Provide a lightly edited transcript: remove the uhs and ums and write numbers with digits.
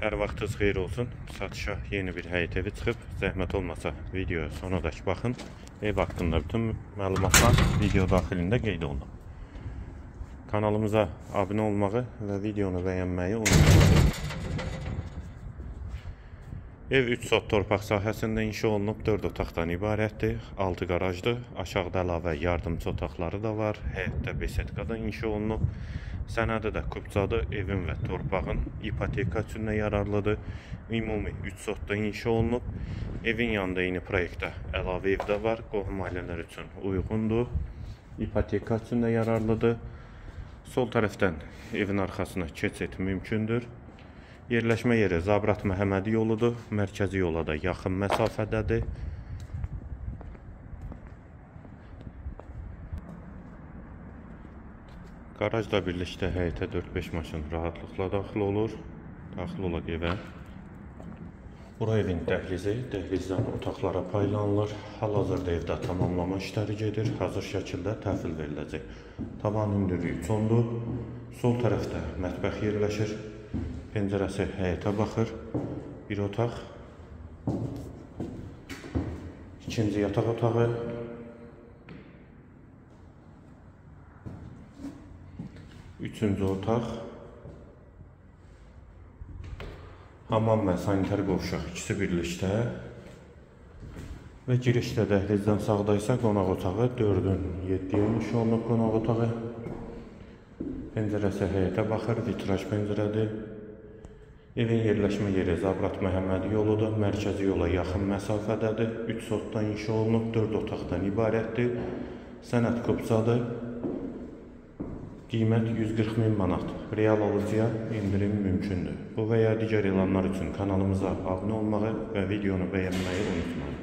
Hər vaxtınız xeyir olsun. Satışa yeni bir həyət evi çıxıb. Zəhmət olmasa videoya sonadək baxın. Ev haqqında bütün məlumatlar video daxilində qeyd olunub. Kanalımıza abunə olmağı və videonu bəyənməyi unutmayın. Ev 3 sot torpaq sahəsində inşa olunub, 4 otaqdan ibarətdir, 6 qarajdır, aşağıda əlavə yardımçı otaqları da var, həyətdə besetkada inşa olunub, sənədi də kubcadır, evin və torpağın ipoteka üçün də yararlıdır, ümumi 3 sotda inşa olunub, evin yanında eyni proyektdə əlavə ev də var, qohum ailələr üçün uyğundur, ipoteka üçün də yararlıdır, sol tərəfdən evin arxasına keçid mümkündür. Yerləşmə yeri Zabrat Məhəmmədi yoludur, mərkəzi yola da yaxın məsafədədir. Qarajla birlikdə həyətə 4-5 maşın rahatlıqla daxil olur. Daxil olaq evə. Bura evin dəhlizi, dəhlizdən otaqlara paylanılır. Hal-hazırda evdə tamamlama işləri gedir, hazır şəkildə təhvil veriləcək. Tavan hündürlüyü çondur. Sol tərəfdə mətbəx yerləşir. Pəncərəsi həyətə baxır. Bir otaq. İkinci yataq otağı. Üçüncü otaq. Hamam və sanitar qovşaq ikisi birlikdə. Və girişdə dəhlizdən sağda isə qonaq otağı 4-ün 7-yə inşa olunub qonaq otağı. Pəncərəsi həyətə baxır, vitraj pəncərədir. Evin yerləşmə yeri Zabrat Məhəmmədi yoludur, mərkəzi yola yaxın məsafədədir, 3 sotdan inşa olunub, 4 otaqdan ibarətdir, sənəd kubcadır, qiymət 140.000 manat, real alıcıya indirim mümkündür. Bu və ya digər elanlar üçün kanalımıza abunə olmağı və videonu bəyənməyi unutmayın.